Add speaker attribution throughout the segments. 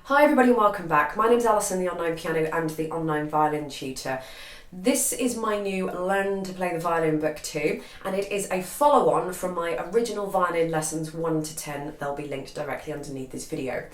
Speaker 1: Hi everybody and welcome back. My name's Alison, the online piano and the online violin tutor. This is my new Learn to Play the Violin book 2, and it is a follow-on from my original violin lessons 1 to 10. They'll be linked directly underneath this video.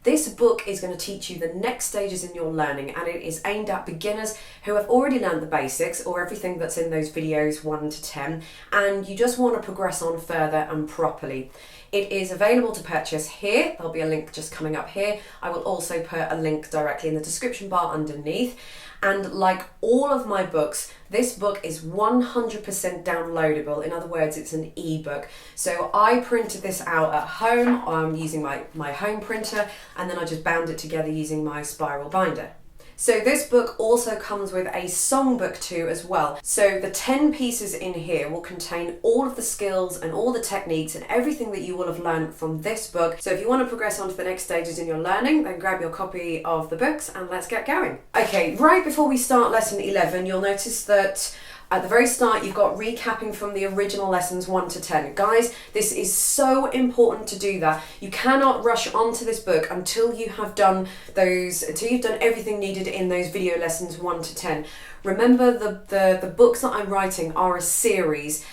Speaker 1: This book is going to teach you the next stages in your learning, and it is aimed at beginners who have already learned the basics or everything that's in those videos 1 to 10, and you just want to progress on further and properly. It is available to purchase here. There'll be a link just coming up here. I will also put a link directly in the description bar underneath. And like all of my books, this book is 100% downloadable. In other words, it's an ebook. So I printed this out at home using my home printer, and then I just bound it together using my spiral binder. So this book also comes with a songbook too as well. So the 10 pieces in here will contain all of the skills and all the techniques and everything that you will have learned from this book. So if you want to progress on to the next stages in your learning, then grab your copy of the books and let's get going. Okay, right before we start lesson 11, you'll notice that at the very start, you've got recapping from the original lessons 1 to 10. Guys, this is so important to do that. You cannot rush onto this book until you have done everything needed in those video lessons 1 to 10. Remember, the books that I'm writing are a series.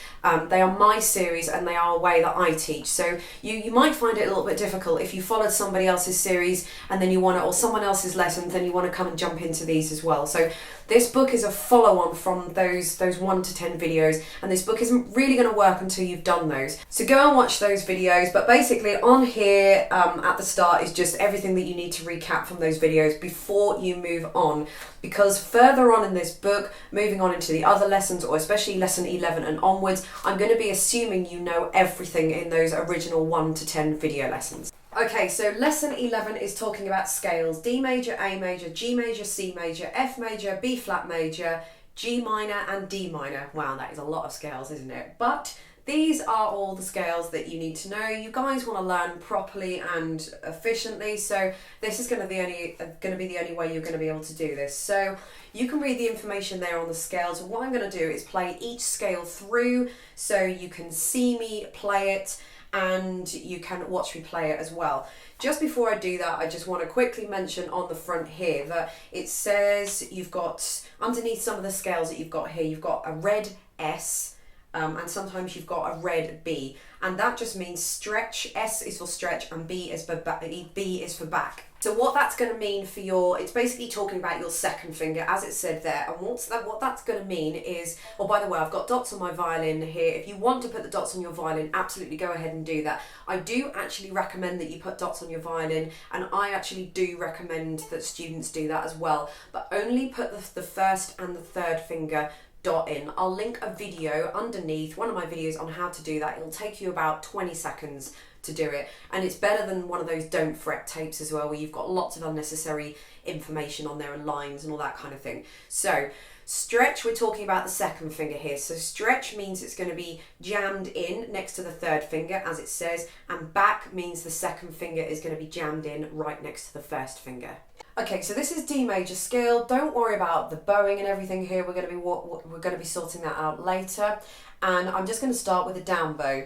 Speaker 1: They are my series and they are a way that I teach. So you might find it a little bit difficult if you followed somebody else's series and then or someone else's lessons, then you want to come and jump into these as well. So this book is a follow-on from those 1 to 10 videos, and this book isn't really going to work until you've done those. So go and watch those videos, but basically on here at the start is just everything that you need to recap from those videos before you move on. Because further on in this book, moving on into the other lessons, or especially lesson 11 and onwards, I'm going to be assuming you know everything in those original 1 to 10 video lessons. Okay, so lesson 11 is talking about scales: D major, A major, G major, C major, F major, B flat major, G minor and D minor. Wow, that is a lot of scales, isn't it? But these are all the scales that you need to know. You guys want to learn properly and efficiently, so this is going to be the only way you're going to be able to do this. So you can read the information there on the scales. What I'm going to do is play each scale through so you can see me play it and you can watch me play it as well. Just before I do that, I just want to quickly mention on the front here that it says you've got, underneath some of the scales that you've got here, you've got a red S, and sometimes you've got a red B, and that just means stretch. S is for stretch and B is for back. So what that's going to mean for it's basically talking about your second finger, as it said there. And what that's going to mean is, oh, by the way, I've got dots on my violin here. If you want to put the dots on your violin, absolutely go ahead and do that. I do actually recommend that you put dots on your violin, and I actually do recommend that students do that as well, but only put the first and the third finger dot in. I'll link a video underneath, one of my videos, on how to do that. It'll take you about 20 seconds to do it, and it's better than one of those don't fret tapes as well, where you've got lots of unnecessary information on there and lines and all that kind of thing. So stretch, we're talking about the second finger here. So stretch means it's going to be jammed in next to the third finger, as it says, and back means the second finger is going to be jammed in right next to the first finger. Okay, so this is D major scale. Don't worry about the bowing and everything here. We're going to be sorting that out later, and I'm just going to start with a down bow.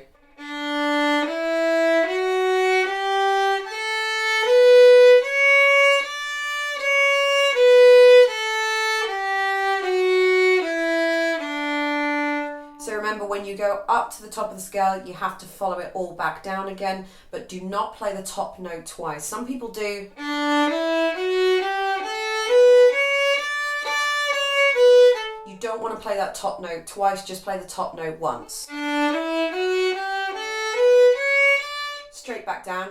Speaker 1: So remember, when you go up to the top of the scale, you have to follow it all back down again, but do not play the top note twice. Some people do. You don't want to play that top note twice, just play the top note once. Straight back down.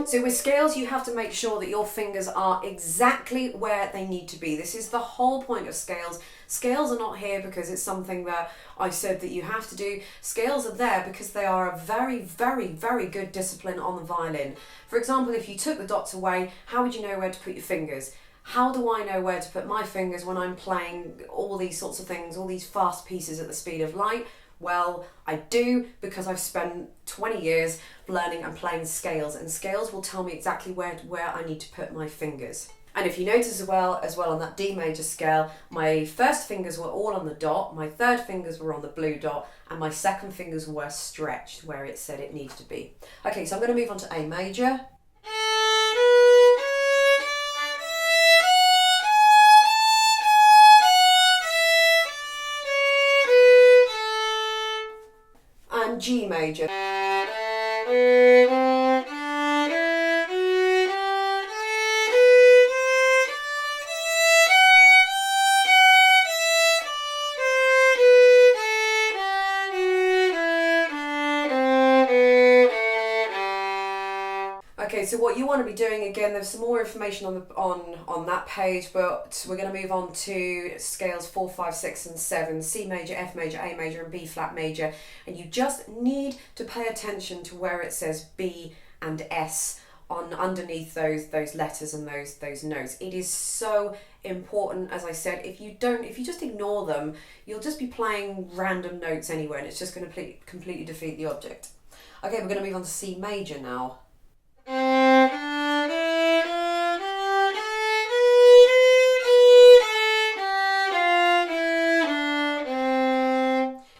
Speaker 1: So with scales, you have to make sure that your fingers are exactly where they need to be. This is the whole point of scales. Scales are not here because it's something that I said that you have to do. Scales are there because they are a very, very, very good discipline on the violin. For example, if you took the dots away, how would you know where to put your fingers? How do I know where to put my fingers when I'm playing all these sorts of things, all these fast pieces at the speed of light? Well, I do, because I've spent 20 years learning and playing scales, and scales will tell me exactly where I need to put my fingers. And if you notice as well on that D major scale, my first fingers were all on the dot, my third fingers were on the blue dot, and my second fingers were stretched where it said it needed to be. Okay, so I'm going to move on to A major. And G major. Okay, so what you want to be doing, again, there's some more information on that page, but we're going to move on to scales 4, 5, 6 and 7, C major, F major, A major and B flat major, and you just need to pay attention to where it says B and S on underneath those letters and those notes. It is so important, as I said. If you just ignore them, you'll just be playing random notes anywhere, and it's just going to completely defeat the object. Okay, we're going to move on to C major now.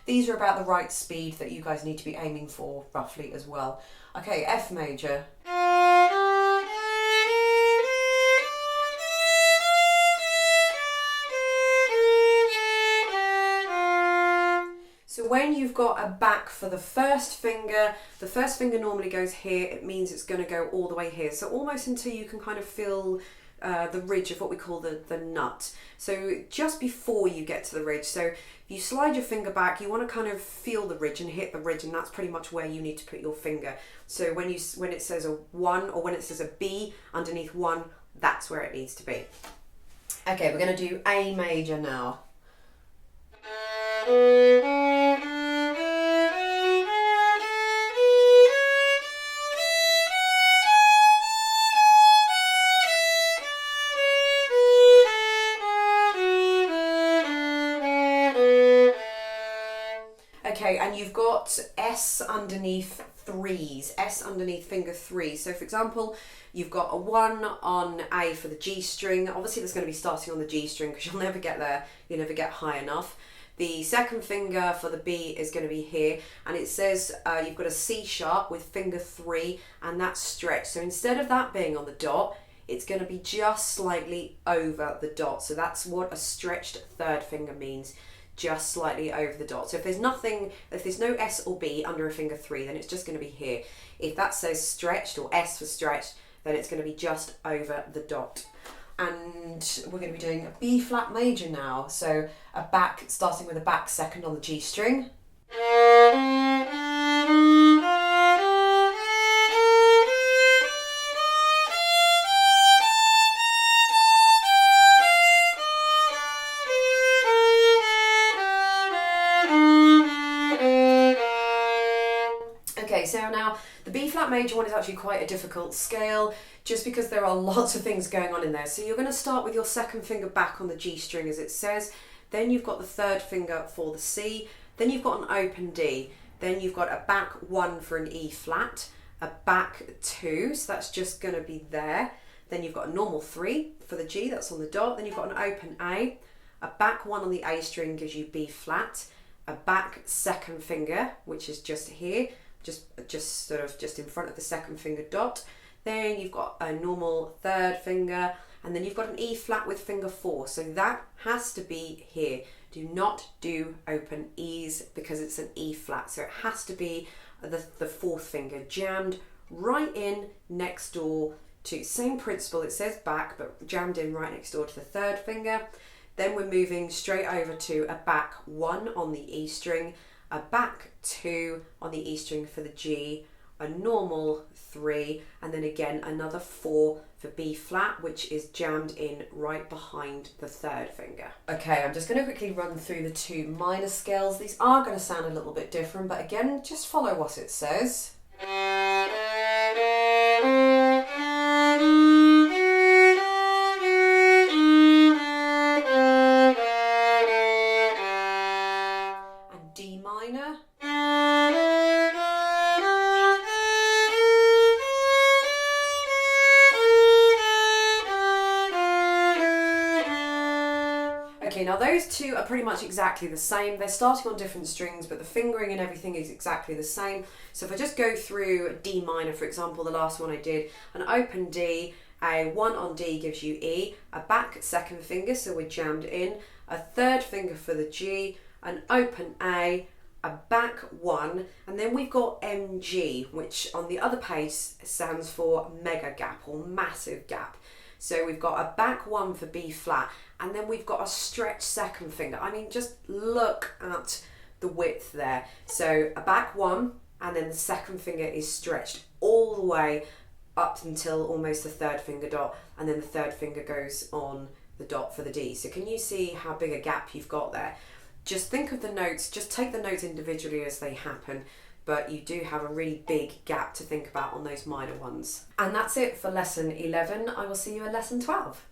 Speaker 1: These are about the right speed that you guys need to be aiming for, roughly, as well. Okay, F major. So when you've got a back for the first finger normally goes here, it means it's going to go all the way here. So almost until you can kind of feel the ridge of what we call the nut. So just before you get to the ridge. So if you slide your finger back, you want to kind of feel the ridge and hit the ridge, and that's pretty much where you need to put your finger. So when it says a 1 or when it says a B underneath 1, that's where it needs to be. Okay, we're going to do A major now. Okay, and you've got S underneath 3s, S underneath finger 3. So for example, you've got a 1 on A for the G string. Obviously that's going to be starting on the G string because you'll never get there, you'll never get high enough. The second finger for the B is going to be here, and it says you've got a C sharp with finger 3, and that's stretched. So instead of that being on the dot, it's going to be just slightly over the dot. So that's what a stretched third finger means. Just slightly over the dot. So if there's no S or B under a finger 3, then it's just going to be here. If that says stretched or S for stretched, then it's going to be just over the dot. And we're going to be doing a B flat major now. So a back, starting with a back second on the G string. Okay, so now the B flat major one is actually quite a difficult scale just because there are lots of things going on in there. So you're going to start with your second finger back on the G string as it says, then you've got the third finger for the C, then you've got an open D, then you've got a back 1 for an E flat, a back 2, so that's just going to be there, then you've got a normal 3 for the G, that's on the dot, then you've got an open A back 1 on the A string gives you B flat, a back second finger, which is just here, just in front of the second finger dot. Then you've got a normal third finger, and then you've got an E flat with finger 4. So that has to be here. Do not do open E's because it's an E flat. So it has to be the fourth finger jammed right in next door to, same principle, it says back, but jammed in right next door to the third finger. Then we're moving straight over to a back 1 on the E string, a back 2 on the E string for the G, a normal 3, and then again another 4 for B flat, which is jammed in right behind the third finger. Okay, I'm just going to quickly run through the 2 minor scales. These are going to sound a little bit different, but again, just follow what it says. D minor. now those two are pretty much exactly the same. They're starting on different strings, but the fingering and everything is exactly the same. So if I just go through D minor, for example, the last one I did, an open D, a 1 on D gives you E, a back second finger, so we're jammed in, a third finger for the G, an open A back 1, and then we've got MG, which on the other page stands for mega gap or massive gap. So we've got a back 1 for B flat, and then we've got a stretched second finger. I mean, just look at the width there. So a back 1, and then the second finger is stretched all the way up until almost the third finger dot, and then the third finger goes on the dot for the D. So can you see how big a gap you've got there? Just think of the notes, just take the notes individually as they happen, but you do have a really big gap to think about on those minor ones. And that's it for lesson 11. I will see you in lesson 12.